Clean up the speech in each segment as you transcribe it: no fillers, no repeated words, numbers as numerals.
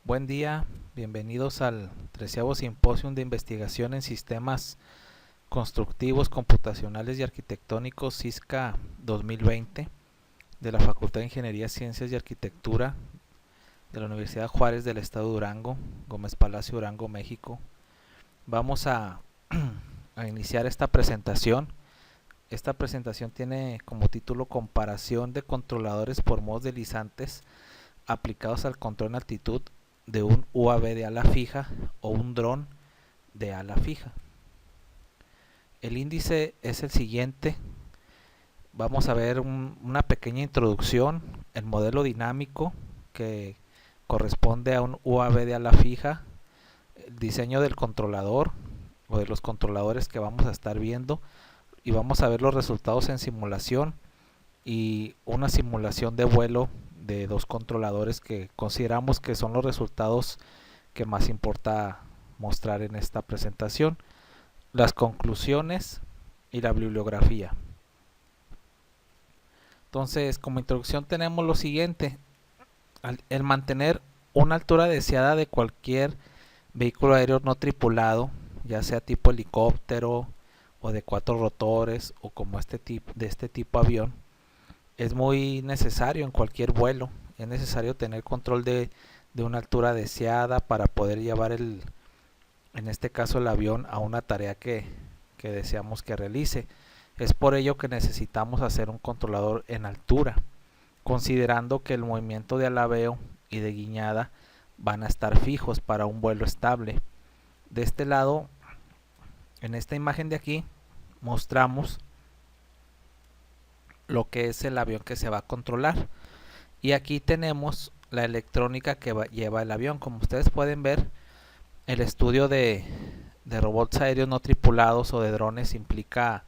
Buen día, bienvenidos al 13º Simposio de Investigación en Sistemas Constructivos, Computacionales y Arquitectónicos SISCA 2020 de la Facultad de Ingeniería, Ciencias y Arquitectura de la Universidad Juárez del Estado de Durango, Gómez Palacio, Durango, México. Vamos a iniciar esta presentación. Esta presentación tiene como título Comparación de controladores por modos deslizantes aplicados al control en altitud de un UAV de ala fija o un dron de ala fija. El índice es el siguiente. Vamos a ver una pequeña introducción, el modelo dinámico que corresponde a un UAV de ala fija, el diseño del controlador o de los controladores que vamos a estar viendo, y vamos a ver los resultados en simulación y una simulación de vuelo de dos controladores que consideramos que son los resultados que más importa mostrar en esta presentación, las conclusiones y la bibliografía. Entonces, como introducción tenemos lo siguiente: el mantener una altura deseada de cualquier vehículo aéreo no tripulado, ya sea tipo helicóptero o de 4 rotores o como este tipo avión, es muy necesario en cualquier vuelo. Es necesario tener control de una altura deseada para poder llevar en este caso el avión a una tarea que deseamos que realice. Es por ello que necesitamos hacer un controlador en altura, considerando que el movimiento de alabeo y de guiñada van a estar fijos para un vuelo estable. De este lado, en esta imagen de aquí, mostramos lo que es el avión que se va a controlar, y aquí tenemos la electrónica que lleva el avión. Como ustedes pueden ver, el estudio de robots aéreos no tripulados o de drones implica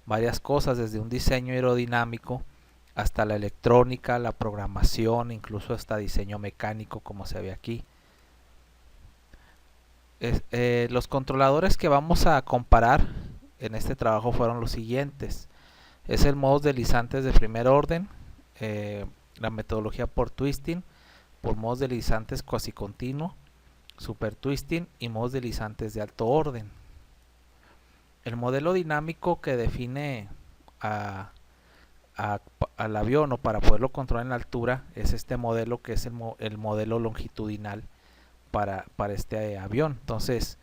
varias cosas, desde un diseño aerodinámico hasta la electrónica, la programación, incluso hasta diseño mecánico, como se ve aquí. Los controladores que vamos a comparar en este trabajo fueron los siguientes: es el modos deslizantes de primer orden, la metodología por twisting, por modos deslizantes cuasi continuo, super twisting y modos deslizantes de alto orden. El modelo dinámico que define al avión o para poderlo controlar en la altura es este modelo, que es el modelo longitudinal para este avión. Entonces,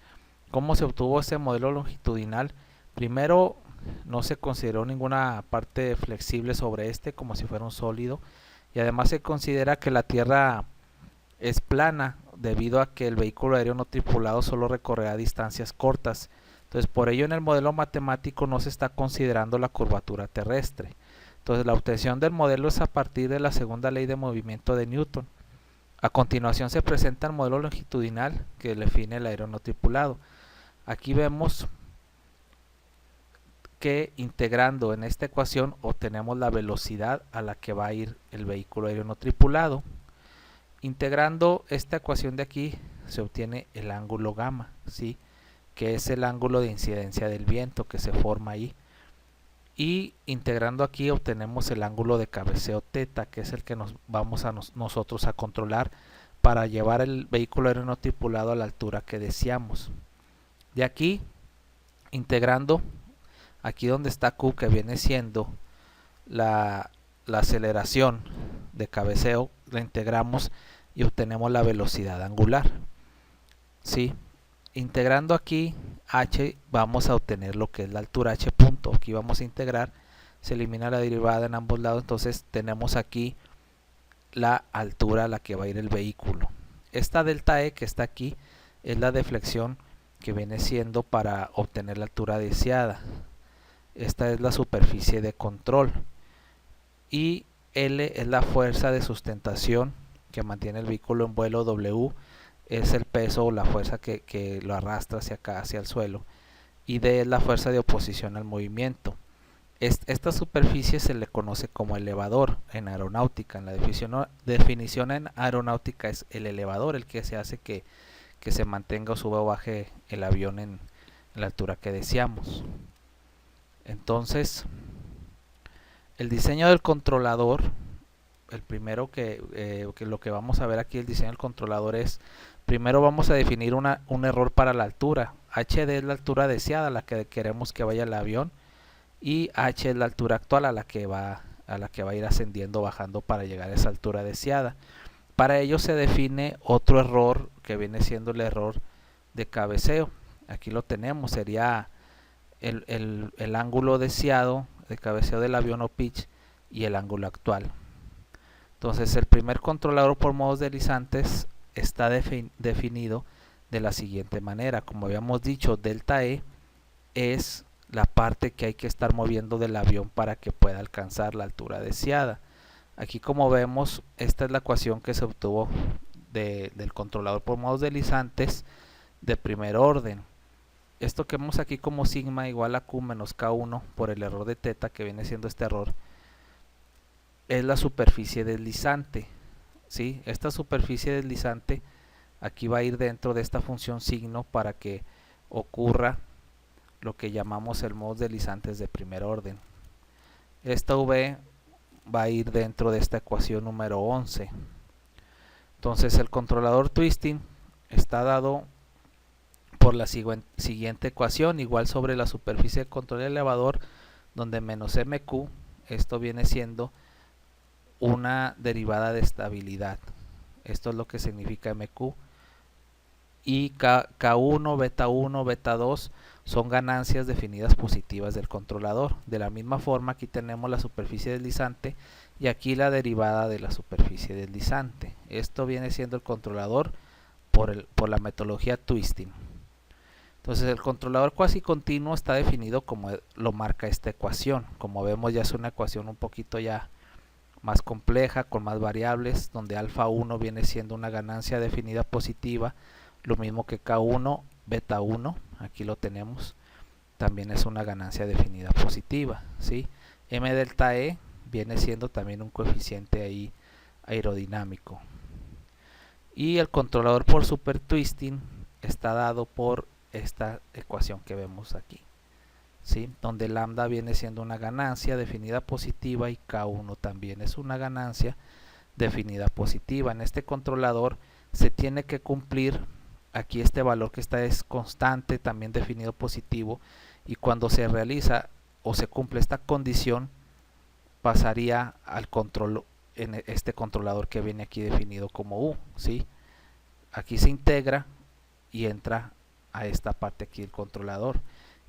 ¿cómo se obtuvo ese modelo longitudinal? Primero, no se consideró ninguna parte flexible sobre este, como si fuera un sólido, y además se considera que la Tierra es plana debido a que el vehículo aéreo no tripulado solo recorrerá distancias cortas. Entonces, por ello en el modelo matemático no se está considerando la curvatura terrestre. Entonces, la obtención del modelo es a partir de la segunda ley de movimiento de Newton. A continuación se presenta el modelo longitudinal que define el aéreo no tripulado. Aquí vemos que integrando en esta ecuación obtenemos la velocidad a la que va a ir el vehículo aéreo no tripulado. Integrando esta ecuación de aquí se obtiene el ángulo gamma, ¿sí?, que es el ángulo de incidencia del viento que se forma ahí. Y integrando aquí obtenemos el ángulo de cabeceo teta, que es el que nos vamos a nosotros a controlar para llevar el vehículo aéreo no tripulado a la altura que deseamos. De aquí, integrando aquí donde está Q, que viene siendo la aceleración de cabeceo, la integramos y obtenemos la velocidad angular, ¿sí? Integrando aquí h, vamos a obtener lo que es la altura h punto. Aquí vamos a integrar, se elimina la derivada en ambos lados, entonces tenemos aquí la altura a la que va a ir el vehículo. Esta delta e que está aquí es la deflexión que viene siendo para obtener la altura deseada. Esta es la superficie de control, y L es la fuerza de sustentación que mantiene el vehículo en vuelo. W es el peso o la fuerza que lo arrastra hacia acá, hacia el suelo, y D es la fuerza de oposición al movimiento. Esta superficie se le conoce como elevador en aeronáutica. En la definición en aeronáutica es el elevador el que se hace que se mantenga o suba o baje el avión en la altura que deseamos. Entonces, el diseño del controlador el primero que lo que vamos a ver aquí el diseño del controlador es, primero vamos a definir un error para la altura. HD es la altura deseada a la que queremos que vaya el avión, y H es la altura actual a la que va a ir ascendiendo o bajando para llegar a esa altura deseada. Para ello se define otro error que viene siendo el error de cabeceo. Aquí lo tenemos, sería el ángulo deseado de cabeceo del avión o pitch y el ángulo actual. Entonces el primer controlador por modos deslizantes está definido de la siguiente manera. Como habíamos dicho, delta E es la parte que hay que estar moviendo del avión para que pueda alcanzar la altura deseada. Aquí, como vemos, esta es la ecuación que se obtuvo del controlador por modos deslizantes de primer orden. Esto que vemos aquí como sigma igual a Q menos K1 por el error de teta, que viene siendo este error, es la superficie deslizante, ¿sí? Esta superficie deslizante aquí va a ir dentro de esta función signo para que ocurra lo que llamamos el modos deslizantes de primer orden. Esta V va a ir dentro de esta ecuación número 11. Entonces el controlador twisting está dado por la siguiente ecuación, igual sobre la superficie de control elevador, donde menos MQ, esto viene siendo una derivada de estabilidad. Esto es lo que significa MQ. Y K1, beta 1, beta 2 son ganancias definidas positivas del controlador. De la misma forma, aquí tenemos la superficie deslizante y aquí la derivada de la superficie deslizante. Esto viene siendo el controlador por la metodología twisting. Entonces el controlador cuasi continuo está definido como lo marca esta ecuación. Como vemos, ya es una ecuación un poquito ya más compleja, con más variables, donde alfa 1 viene siendo una ganancia definida positiva, lo mismo que K1, beta 1, aquí lo tenemos, también es una ganancia definida positiva, ¿sí? M delta E viene siendo también un coeficiente ahí aerodinámico. Y el controlador por super twisting está dado por esta ecuación que vemos aquí, ¿sí? Donde lambda viene siendo una ganancia definida positiva y K1 también es una ganancia definida positiva. En este controlador se tiene que cumplir aquí este valor que está es constante, también definido positivo, y cuando se realiza o se cumple esta condición pasaría al control en este controlador que viene aquí definido como U, ¿sí? Aquí se integra y entra a esta parte aquí del controlador,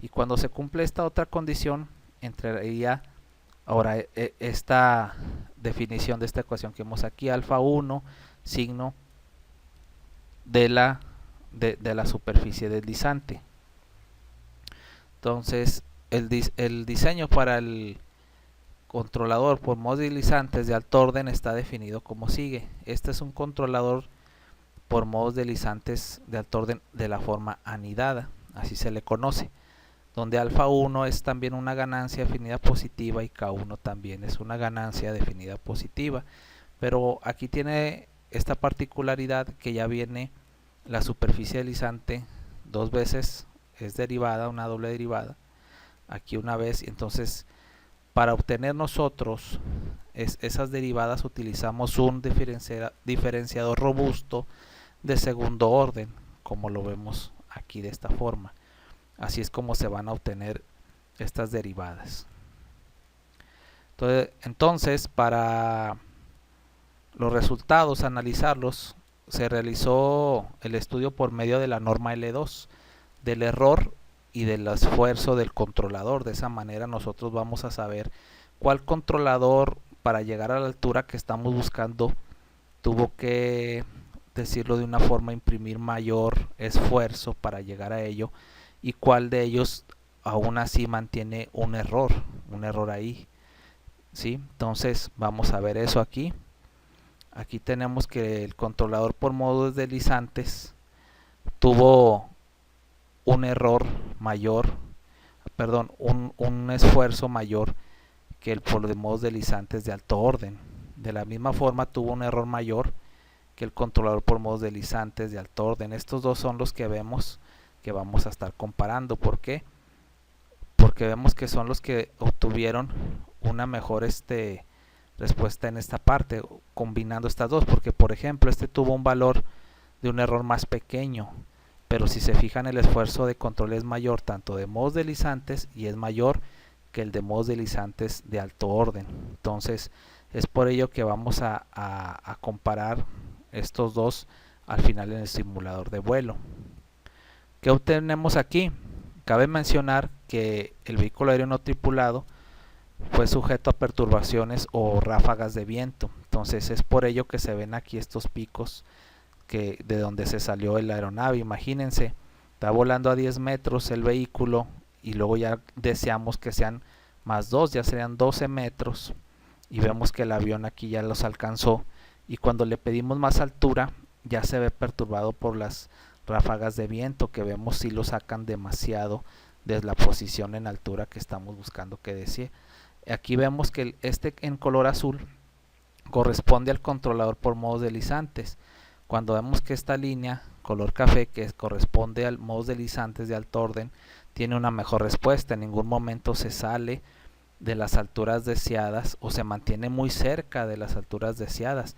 y cuando se cumple esta otra condición entraría ahora esta definición de esta ecuación que vemos aquí, alfa 1 signo de la superficie deslizante. Entonces el diseño para el controlador por modos deslizantes de alto orden está definido como sigue. Este es un controlador por modos deslizantes de alto orden de la forma anidada, así se le conoce, donde alfa 1 es también una ganancia definida positiva y K1 también es una ganancia definida positiva, pero aquí tiene esta particularidad que ya viene la superficie deslizante dos veces, es derivada, una doble derivada, aquí una vez, y entonces para obtener nosotros esas derivadas utilizamos un diferenciador robusto de segundo orden, como lo vemos aquí de esta forma. Así es como se van a obtener estas derivadas. Entonces para los resultados, analizarlos, se realizó el estudio por medio de la norma L2, del error y del esfuerzo del controlador. De esa manera nosotros vamos a saber cuál controlador, para llegar a la altura que estamos buscando, tuvo que, decirlo de una forma, imprimir mayor esfuerzo para llegar a ello, y cuál de ellos aún así mantiene un error ahí, ¿sí? Entonces vamos a ver eso aquí. Aquí tenemos que el controlador por modos deslizantes tuvo un error mayor, perdón, un esfuerzo mayor que el por modos deslizantes de alto orden. De la misma forma tuvo un error mayor que el controlador por modos deslizantes de alto orden. Estos dos son los que vemos que vamos a estar comparando. ¿Por qué? Porque vemos que son los que obtuvieron una mejor respuesta en esta parte, combinando estas dos, porque por ejemplo este tuvo un valor de un error más pequeño, pero si se fijan el esfuerzo de control es mayor tanto de modos deslizantes y es mayor que el de modos deslizantes de alto orden. Entonces es por ello que vamos a comparar estos dos al final en el simulador de vuelo. ¿Qué obtenemos aquí? Cabe mencionar que el vehículo aéreo no tripulado fue sujeto a perturbaciones o ráfagas de viento. Entonces es por ello que se ven aquí estos picos de donde se salió la aeronave. Imagínense, está volando a 10 metros el vehículo y luego ya deseamos que sean más 2, ya serían 12 metros y vemos que el avión aquí ya los alcanzó, y cuando le pedimos más altura ya se ve perturbado por las ráfagas de viento que vemos si lo sacan demasiado desde la posición en altura que estamos buscando que desee. Aquí vemos que este en color azul corresponde al controlador por modos deslizantes. Cuando vemos que esta línea color café, que corresponde al modos deslizantes de alto orden, tiene una mejor respuesta. En ningún momento se sale de las alturas deseadas o se mantiene muy cerca de las alturas deseadas,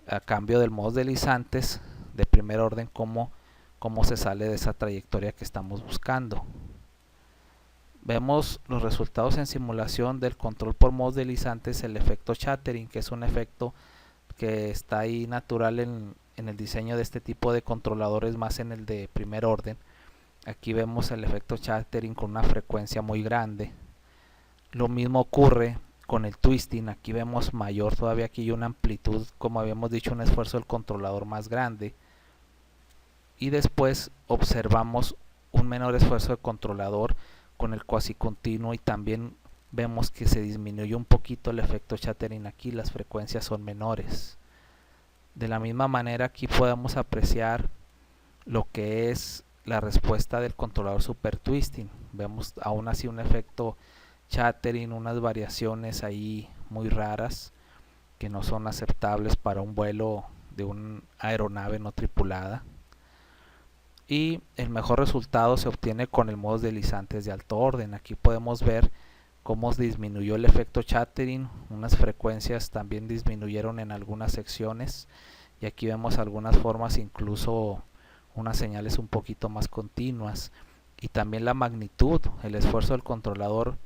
a cambio del modos deslizantes de primer orden, como se sale de esa trayectoria que estamos buscando. Vemos los resultados en simulación del control por modos deslizantes, el efecto chattering, que es un efecto que está ahí natural en el diseño de este tipo de controladores, más en el de primer orden. Aquí vemos el efecto chattering con una frecuencia muy grande. Lo mismo ocurre con el twisting. Aquí vemos mayor todavía, aquí hay una amplitud, como habíamos dicho, un esfuerzo del controlador más grande, y después observamos un menor esfuerzo del controlador con el cuasi continuo, y también vemos que se disminuye un poquito el efecto chattering. Aquí las frecuencias son menores. De la misma manera aquí podemos apreciar lo que es la respuesta del controlador super twisting. Vemos aún así un efecto chattering, unas variaciones ahí muy raras que no son aceptables para un vuelo de una aeronave no tripulada. Y el mejor resultado se obtiene con el modos deslizantes de alto orden. Aquí podemos ver cómo disminuyó el efecto chattering, unas frecuencias también disminuyeron en algunas secciones, y aquí vemos algunas formas, incluso unas señales un poquito más continuas, y también la magnitud, el esfuerzo del controlador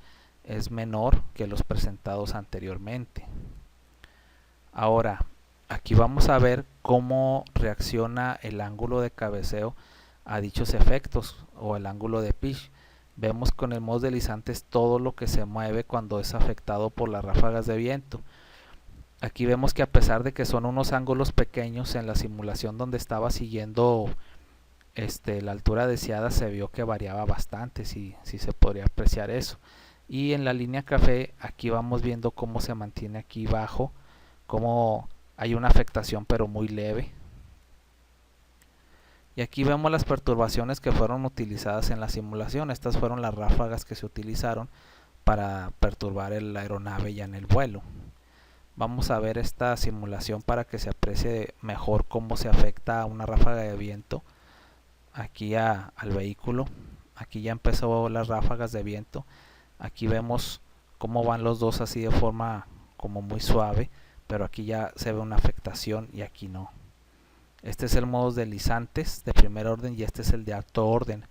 es menor que los presentados anteriormente. Ahora, aquí vamos a ver cómo reacciona el ángulo de cabeceo a dichos efectos, o el ángulo de pitch. Vemos con el modo deslizantes todo lo que se mueve cuando es afectado por las ráfagas de viento. Aquí vemos que a pesar de que son unos ángulos pequeños, en la simulación donde estaba siguiendo la altura deseada se vio que variaba bastante, sí se podría apreciar eso. Y en la línea café aquí vamos viendo cómo se mantiene aquí bajo, cómo hay una afectación pero muy leve. Y aquí vemos las perturbaciones que fueron utilizadas en la simulación. Estas fueron las ráfagas que se utilizaron para perturbar la aeronave ya en el vuelo. Vamos a ver esta simulación para que se aprecie mejor cómo se afecta a una ráfaga de viento aquí al vehículo. Aquí ya empezó las ráfagas de viento. Aquí vemos cómo van los dos así de forma como muy suave, pero aquí ya se ve una afectación y aquí no. Este es el modo deslizantes de primer orden y este es el de alto orden.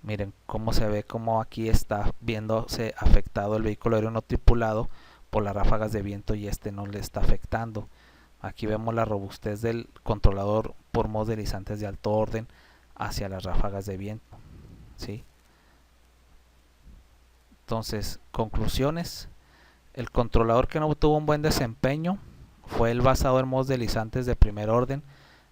Miren cómo se ve, cómo aquí está viéndose afectado el vehículo aéreo no tripulado por las ráfagas de viento y este no le está afectando. Aquí vemos la robustez del controlador por modos deslizantes de alto orden hacia las ráfagas de viento, ¿sí? Entonces, conclusiones: el controlador que no tuvo un buen desempeño fue el basado en modos deslizantes de primer orden,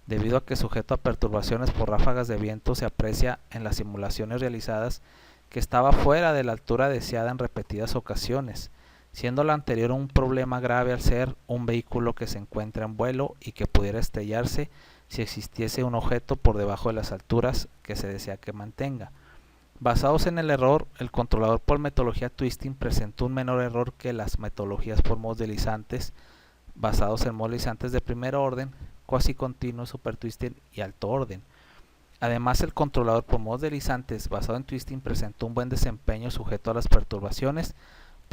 debido a que, sujeto a perturbaciones por ráfagas de viento, se aprecia en las simulaciones realizadas que estaba fuera de la altura deseada en repetidas ocasiones, siendo la anterior un problema grave al ser un vehículo que se encuentra en vuelo y que pudiera estrellarse si existiese un objeto por debajo de las alturas que se desea que mantenga. Basados en el error, el controlador por metodología twisting presentó un menor error que las metodologías por modos deslizantes, basados en modos deslizantes de primer orden, cuasi continuo, super twisting y alto orden. Además, el controlador por modos deslizantes basado en twisting presentó un buen desempeño sujeto a las perturbaciones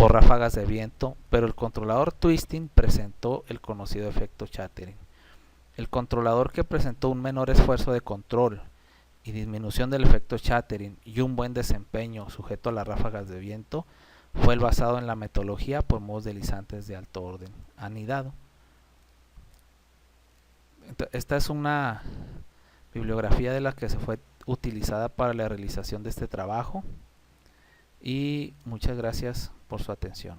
por ráfagas de viento, pero el controlador twisting presentó el conocido efecto chattering. El controlador que presentó un menor esfuerzo de control y disminución del efecto chattering y un buen desempeño sujeto a las ráfagas de viento fue el basado en la metodología por modos deslizantes de alto orden anidado. Esta es una bibliografía de la que se fue utilizada para la realización de este trabajo y muchas gracias por su atención.